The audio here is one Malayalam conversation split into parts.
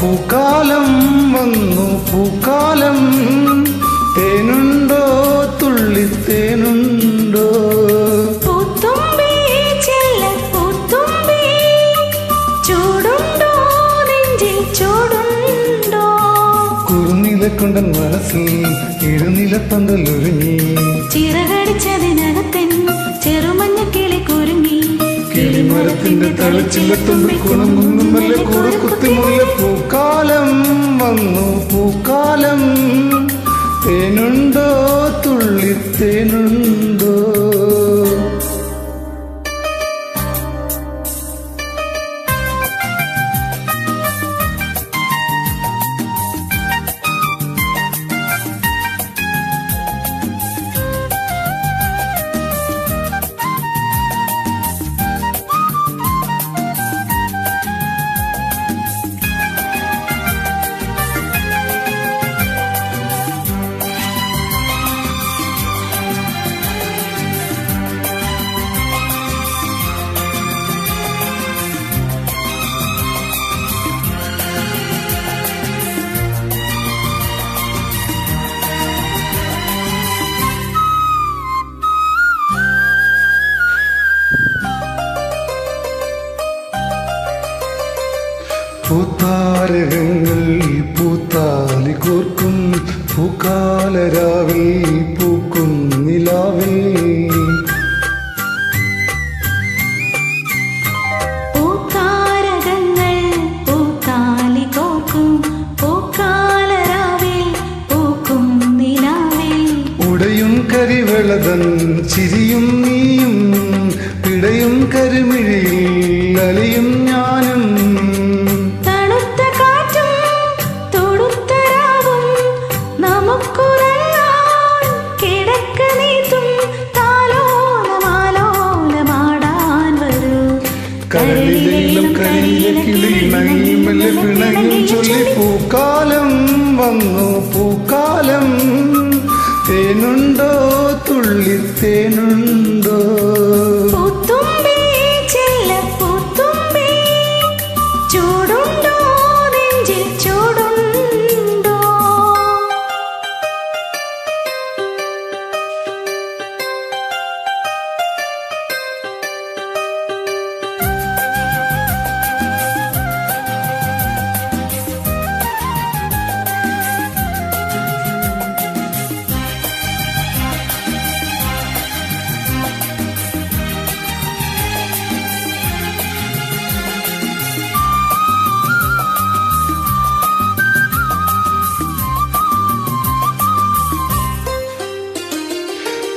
പൂക്കാലം വന്നു പൂക്കാലം, തേനുണ്ടോ തുള്ളിത്തേനുണ്ടോ? പൂത്തുമ്പി ചെല്ലപ്പൂത്തുമ്പി, ചൂടുണ്ടോ നെഞ്ചിൽ ചൂടുണ്ടോ? കുറുനിലക്കൊണ്ടൻ മനസ്സിൽ എഴുനിലപ്പന്തലൊരുങ്ങി, ചിറകടിച്ചതിനകത്തൻ ചെറുമഞ്ഞ കിളി കുരുങ്ങി. കിളിമരത്തിന്റെ തളിച്ചില്ലത്തുമ്പിൽ കുണുങ്ങുന്നു മെല്ലെ കുറുകുത്തിമുല്ല. പൂക്കാലം വന്നു പൂക്കാലം, തേനുണ്ടോ തുള്ളിത്തേനുണ്ടോ? പൂത്താരകങ്ങൾ പൂത്താലി കോർക്കും, പൂക്കാലരാവിൽ പൂക്കും നിലാവിൽ. പൂത്താരകങ്ങൾ പൂത്താലി കോർക്കും, പൂക്കാലരാവിൽ പൂക്കും നിലാവിൽ. ഉടയും കരിവളതൻ ചിരിയും നീയും, പിടയും കരിമിഴിയിൽ അലിയും ഞാനും. കരളിലെല്ലാം കരിയിലെ കിളിയിണങ്ങി മെല്ലെ പിണങ്ങും ചൊല്ലി. പൂക്കാലം വന്നു പൂക്കാലം, തേനുണ്ടോ തുള്ളിത്തേനുണ്ടോ? പൂത്തുമ്പി ചെല്ലപ്പൂത്തുമ്പി, ചൂടുണ്ടോ നെഞ്ചിൽ ചൂടുണ്ടോ?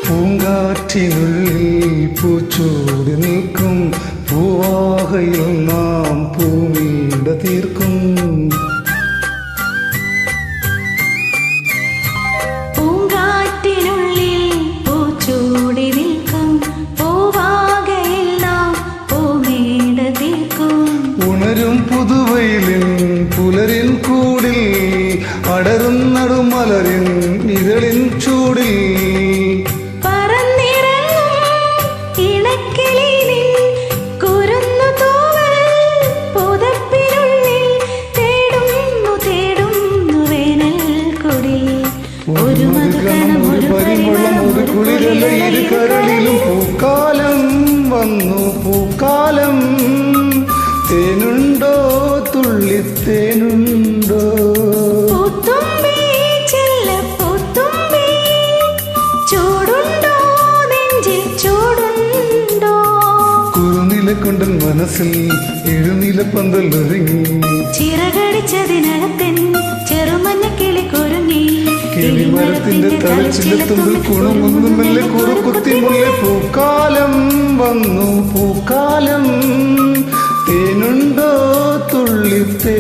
പൂങ്കാറ്റിനുള്ളിൽ പൂച്ചൂടി നിൽക്കും, പൂവാകയിൽ നാം പൂമീട തീർക്കും. പൂങ്കാറ്റിനുള്ളിൽ പൂച്ചൂടി നിൽക്കും, പൂവാകയിൽ നാം പൂമീട തീർക്കും. ഉണരും പുതുവയിലിൻ പുലരിൻ കൂടിൽ, അടരും നടുമലരിൻ ഇതളിൻ ചൂടിൽ. ഒരു പരിമളം ഒരു കുളിരല ഇരു കരളിലും. പൂക്കാലം വന്നു പൂക്കാലം, തേനുണ്ടോ തുള്ളിത്തേനുണ്ടോ? പൂത്തുമ്പി ചെല്ലപ്പൂത്തുമ്പി, ചൂടുണ്ടോ നെഞ്ചിൽ ചൂടുണ്ടോ? കുറുനിലക്കൊണ്ടൻ മനസ്സിൽ എഴുനിലപ്പന്തലൊരുങ്ങി, ചിറകടിച്ചതിനകത്തൻ ചെറുമഞ്ഞ കിളി കുരുങ്ങി. കിളിമരത്തിന്റെ തളിച്ചില്ലത്തുമ്പിൽ കുണുങ്ങുന്നു മെല്ലെ കുറുകുത്തിമുല്ല. പൂക്കാലം വന്നു പൂക്കാലം, തേനുണ്ടോ തുള്ളിത്തേ